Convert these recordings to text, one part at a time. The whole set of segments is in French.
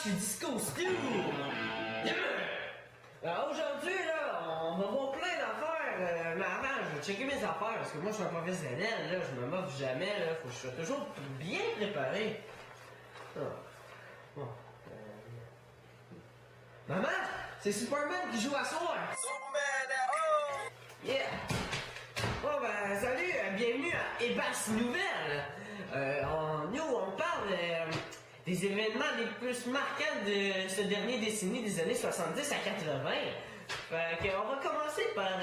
suis Disco Stu! Alors aujourd'hui, là, on va voir plein d'affaires, mais avant, je vais checker mes affaires, parce que moi, je suis un professionnel, là, je me moque jamais, là, faut que je sois toujours bien préparé. Ah. Bon. Maman, c'est Superman qui joue à soir! Superman! Oh! Yeah! Bon ben, salut, bienvenue à Ebass Nouvelles! On parle des événements les plus marquants de ce dernier décennie des années 70 à 80. Fait qu'on va commencer par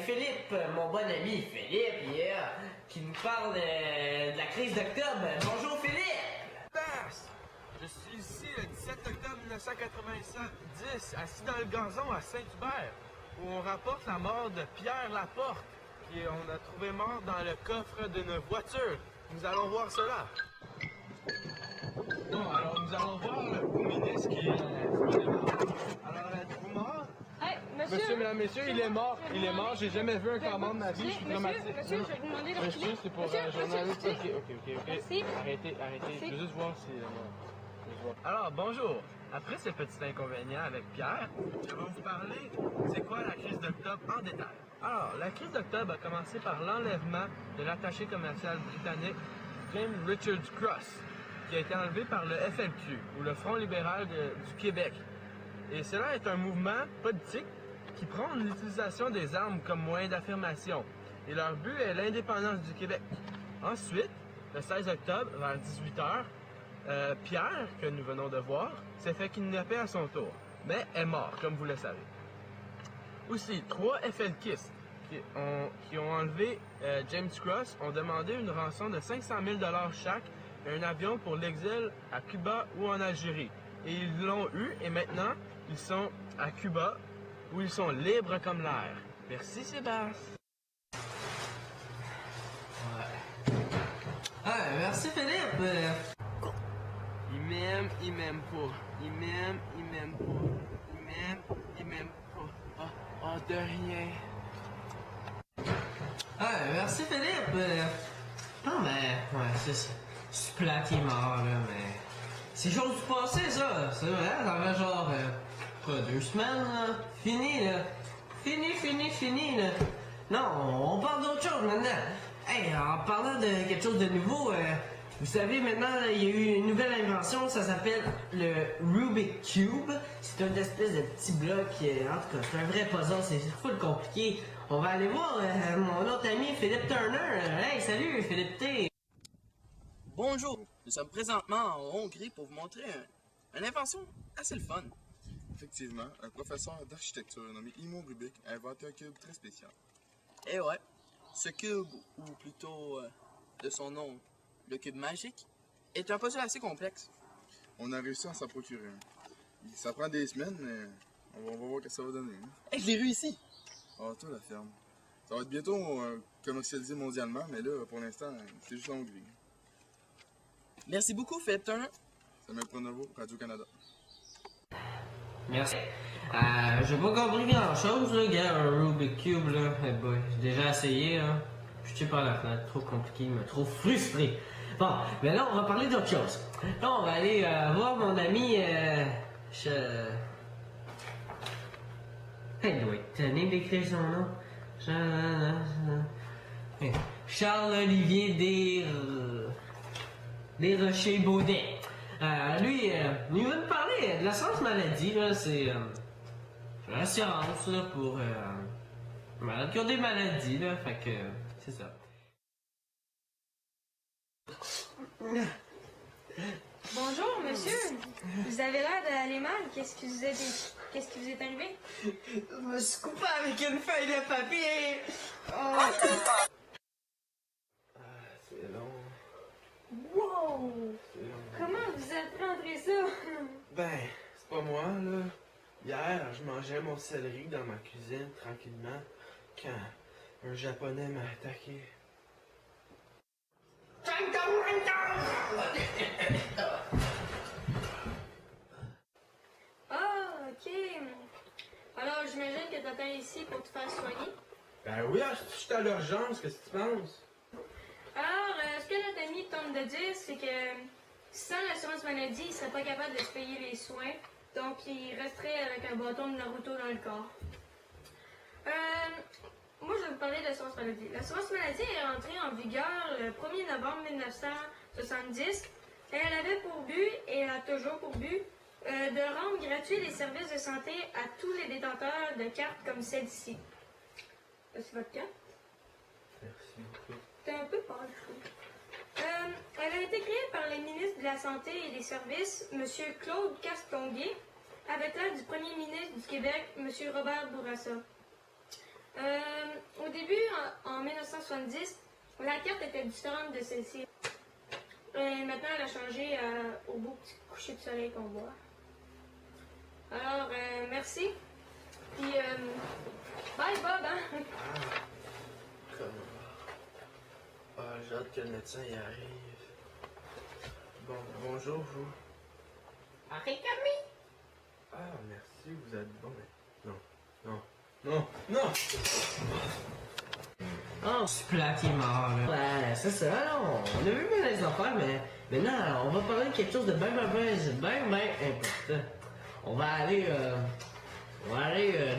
Philippe, mon bon ami Philippe, qui nous parle de la crise d'octobre. Bonjour Philippe! Bass! Je suis ici le 17 octobre 1990, assis dans le gazon à Saint-Hubert, où on rapporte la mort de Pierre Laporte, qui on a trouvé mort dans le coffre d'une voiture. Nous allons voir cela. Bon, alors nous allons voir le ministre qui est alors, êtes-vous mort? Hey, Monsieur, mesdames, messieurs, il est mort. Il est mort. J'ai jamais vu un corps mort de ma vie. Je suis traumatisé. Monsieur, je vais vous demander de Monsieur, c'est pour un journaliste. Ok. Merci. Arrêtez. Merci. Je veux juste voir si... Alors, bonjour. Après ce petit inconvénient avec Pierre, je vais vous parler c'est quoi la crise d'octobre en détail. Alors, la crise d'octobre a commencé par l'enlèvement de l'attaché commercial britannique James Richard Cross, qui a été enlevé par le FLQ, ou le Front libéral du Québec. Et cela est un mouvement politique qui prône l'utilisation des armes comme moyen d'affirmation. Et leur but est l'indépendance du Québec. Ensuite, le 16 octobre, vers 18h, Pierre, que nous venons de voir, s'est fait kidnapper à son tour, mais est mort, comme vous le savez. Aussi, 3 FLQistes qui ont enlevé James Cross ont demandé une rançon de 500 000 $ chaque et un avion pour l'exil à Cuba ou en Algérie. Et ils l'ont eu, et maintenant, ils sont à Cuba, où ils sont libres comme l'air. Merci, Sébastien. Ouais. Ah, merci Philippe! Il m'aime pas. Il m'aime pas. Il m'aime pas. Oh, de rien. Ah, merci Philippe! Non, mais, ouais, c'est plate, il est mort, là, mais. C'est chose du passé, ça! C'est vrai, ça fait genre, quoi, 2 semaines, là? Fini, là! Fini, là! Non, on parle d'autre chose maintenant! Hey, en parlant de quelque chose de nouveau, vous savez, maintenant, il y a eu une nouvelle invention, ça s'appelle le Rubik Cube. C'est une espèce de petit bloc, en tout cas, c'est un vrai puzzle, c'est full compliqué. On va aller voir mon autre ami Philippe Turner. Hey, salut Philippe T. Bonjour, nous sommes présentement en Hongrie pour vous montrer une invention assez le fun. Effectivement, un professeur d'architecture nommé Imo Rubik a inventé un cube très spécial. Et ouais, ce cube, ou plutôt de son nom, le cube magique, est un puzzle assez complexe. On a réussi à s'en procurer un. Ça prend des semaines, mais on va voir ce que ça va donner. Hein. Et je l'ai réussi! Ah, toi, la ferme. Ça va être bientôt commercialisé mondialement, mais là, pour l'instant, c'est juste en Hongrie. Merci beaucoup, Philippe Turner. Samuel Pronovo, Radio-Canada. Merci. J'ai pas compris grand chose, là, gars, un Rubik Cube, là. Eh boy, j'ai déjà essayé, là. Je par la fenêtre, trop compliqué, il m'a trop frustré. Bon, mais là, on va parler d'autre chose. Là, on va aller voir mon ami, il doit être tanné d'écrire son nom. Charles-Olivier Desrochers-Baudet. Lui, il va nous parler de l'assurance maladie, là, c'est l'assurance, là, pour les malades qui ont des maladies, là, fait que, c'est ça. Bonjour, monsieur. Vous avez l'air d'aller mal. Qu'est-ce qui vous est arrivé? Je me suis coupé avec une feuille de papier. Oh. C'est long. Wow! C'est long. Comment vous êtes rentré ça? Ben, c'est pas moi, là. Hier, je mangeais mon céleri dans ma cuisine, tranquillement, quand un Japonais m'a attaqué. Ah, ok. Alors, j'imagine que t'attends ici pour te faire soigner. Ben oui, je suis à l'urgence, qu'est-ce que tu penses? Alors, ce que notre ami tente de dire, c'est que Sans l'assurance maladie, il serait pas capable de se payer les soins, donc il resterait avec un bâton de Naruto dans le corps. Moi, je vais vous parler de l'assurance maladie. L'assurance maladie est entrée en vigueur le 1er novembre 1970. Elle avait pour but, et elle a toujours pour but, de rendre gratuits les services de santé à tous les détenteurs de cartes comme celle-ci. C'est votre carte? Merci beaucoup. C'est un peu pâle, je trouve. Elle a été créée par les ministres de la Santé et des Services, M. Claude Castonguay, avec l'aide du premier ministre du Québec, M. Robert Bourassa. Au début, en 1970, la carte était différente de celle-ci. Maintenant, elle a changé au beau petit coucher de soleil qu'on voit. Alors, merci. Puis, bye Bob, hein? J'ai hâte que le médecin y arrive. Bon, bonjour, vous. Arrête, Camille! Ah, merci, vous êtes bon, mais... Non! Oh, ce plat qui est mort, là. Ouais, c'est ça, là. On a vu bien les affaires, mais maintenant, on va parler de quelque chose de bien important. On va aller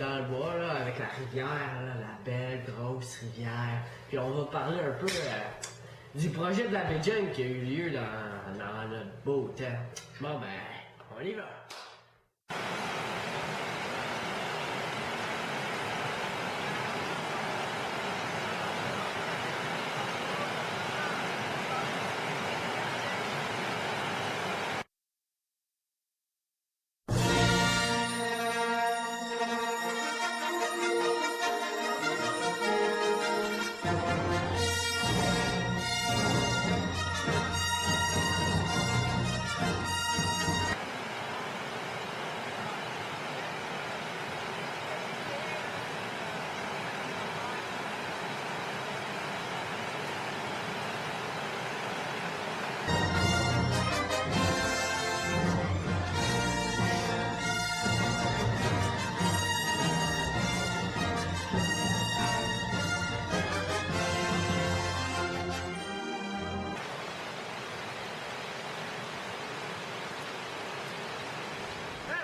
dans le bois, là, avec la rivière, là, la belle grosse rivière. Puis on va parler un peu du projet de la baie James qui a eu lieu dans notre beau temps. Bon, ben, on y va.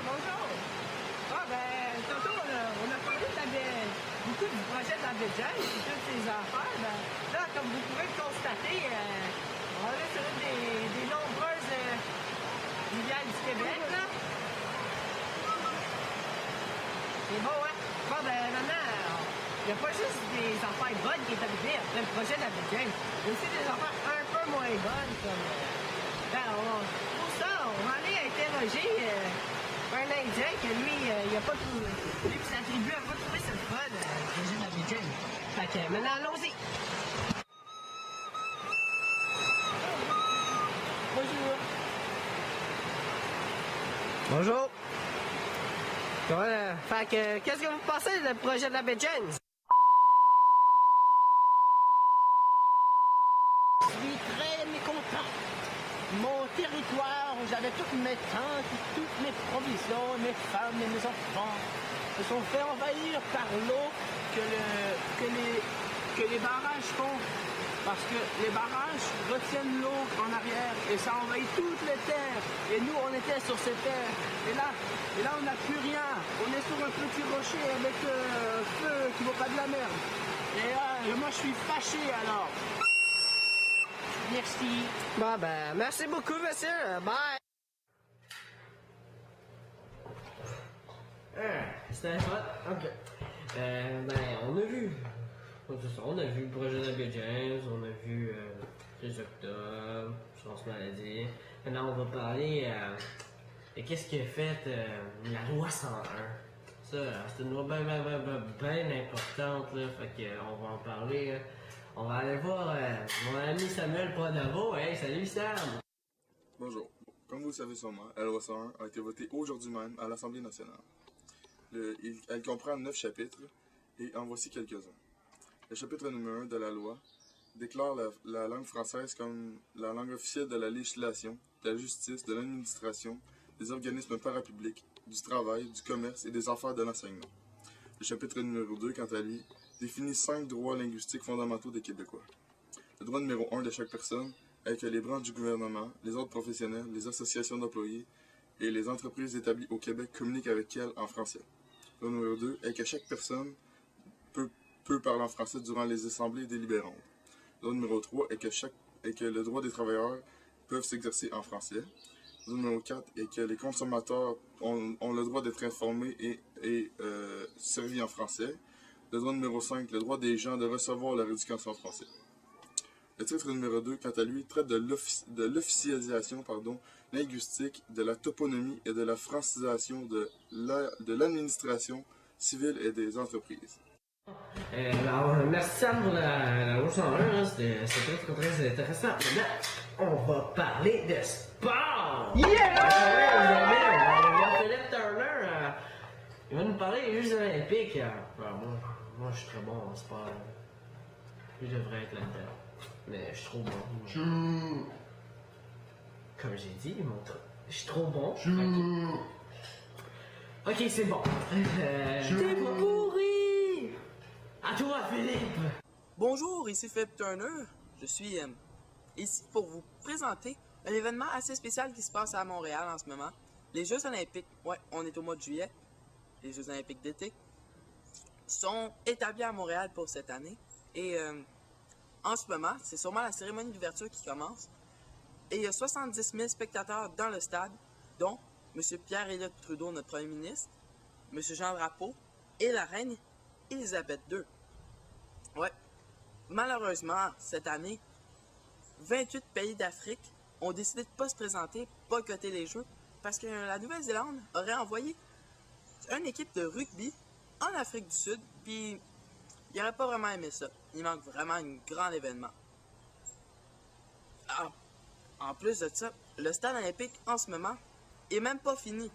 Bonjour! Ah ben, tantôt on a parlé beaucoup du projet de la baie James et toutes ces affaires. Ben, là, comme vous pouvez le constater, on est sur une des nombreuses rivières du Québec, là. C'est beau, hein? Bon, ben, maintenant, il n'y a pas juste des affaires bonnes qui est arrivé après le projet de la baie James. Il y a aussi des affaires un peu moins bonnes, comme... pour ça, on va aller interroger... un Indien que lui, il a pas trouvé. Lui et sa tribu a pas trouvé cette fun, le projet de la baie James. Fait que maintenant, allons-y. Bonjour. Bonjour. Comment, fait que, qu'est-ce que vous pensez du projet de la baie James? Je suis très mécontent. Mon territoire où j'avais toutes mes tentes, toutes mes provisions, mes femmes et mes enfants se sont fait envahir par l'eau que les barrages font. Parce que les barrages retiennent l'eau en arrière et ça envahit toutes les terres. Et nous, on était sur ces terres. Et là on n'a plus rien. On est sur un petit rocher avec un feu qui vaut pas de la merde. Et là, moi, je suis fâché alors. Merci. Bon, ben, merci beaucoup, monsieur. Bye. C'était fun. Ok. Ben, on a vu. C'est ça, on a vu le projet de la baie James, on a vu les octobre, assurance maladie. Maintenant, on va parler de qu'est-ce qui a fait la loi 101. Ça, c'est une loi bien importante, là. Fait qu'on va en parler. Là. On va aller voir mon ami Samuel Prodavo. Hey, salut Sam! Bonjour. Comme vous le savez sûrement, la loi 101 a été votée aujourd'hui même à l'Assemblée nationale. Elle comprend 9 chapitres et en voici quelques-uns. Le chapitre numéro 1 de la loi déclare la langue française comme la langue officielle de la législation, de la justice, de l'administration, des organismes parapublics, du travail, du commerce et des affaires de l'enseignement. Le chapitre numéro 2, quant à lui, définit 5 droits linguistiques fondamentaux des Québécois. Le droit numéro 1 de chaque personne est que les branches du gouvernement, les ordres professionnels, les associations d'employés et les entreprises établies au Québec communiquent avec elle en français. Le numéro 2 est que chaque personne peut parler en français durant les assemblées délibérantes. Le numéro 3 est que le droit des travailleurs peuvent s'exercer en français. Le numéro 4 est que les consommateurs ont le droit d'être informés et servis en français. Le droit numéro 5, le droit des gens de recevoir leur éducation en français. Le titre numéro 2, quant à lui, traite de l'officialisation linguistique, de la toponymie et de la francisation de l'administration civile et des entreprises. Alors, merci Sam pour la leçon 1, c'était très intéressant. Maintenant, on va parler de sport! Yeah! Philippe Turner, il va nous parler des Jeux olympiques. Moi, je suis très bon en sport. Je devrais être là-dedans. Mais je suis trop bon. Comme j'ai dit, je suis trop bon. Ok, c'est bon. T'es pas pourri! À toi, Philippe! Bonjour, ici Philippe Turner. Je suis ici pour vous présenter un événement assez spécial qui se passe à Montréal en ce moment. Les Jeux olympiques, ouais, on est au mois de juillet. Les Jeux olympiques d'été sont établis à Montréal pour cette année. Et en ce moment, c'est sûrement la cérémonie d'ouverture qui commence. Et il y a 70 000 spectateurs dans le stade, dont M. Pierre-Éliott Trudeau, notre premier ministre, M. Jean Drapeau et la reine Élisabeth II. Ouais. Malheureusement, cette année, 28 pays d'Afrique ont décidé de ne pas se présenter, boycotter les Jeux, parce que la Nouvelle-Zélande aurait envoyé une équipe de rugby en Afrique du Sud, puis il n'aurait pas vraiment aimé ça. Il manque vraiment un grand événement. Ah, en plus de ça, le stade olympique en ce moment est même pas fini.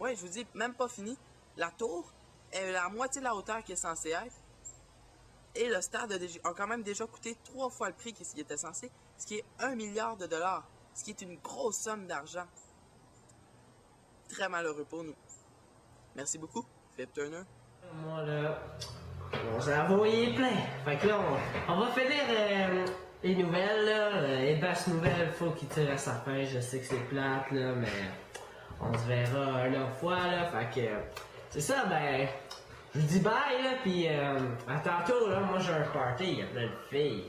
Ouais, je vous dis, même pas fini. La tour est la moitié de la hauteur qui est censée être. Et le stade a quand même déjà coûté 3 fois le prix qu'il était censé, ce qui est 1 milliard de dollars, ce qui est une grosse somme d'argent. Très malheureux pour nous. Merci beaucoup, Philippe Turner. Moi là, mon cerveau il est plein. Fait que là, on va finir les nouvelles là. Les basses nouvelles, faut qu'il tire à sa fin. Je sais que c'est plate là, mais on se verra une autre fois là. Fait que c'est ça, ben. Je vous dis bye là, pis à tantôt là, moi j'ai un party, il y a plein de filles.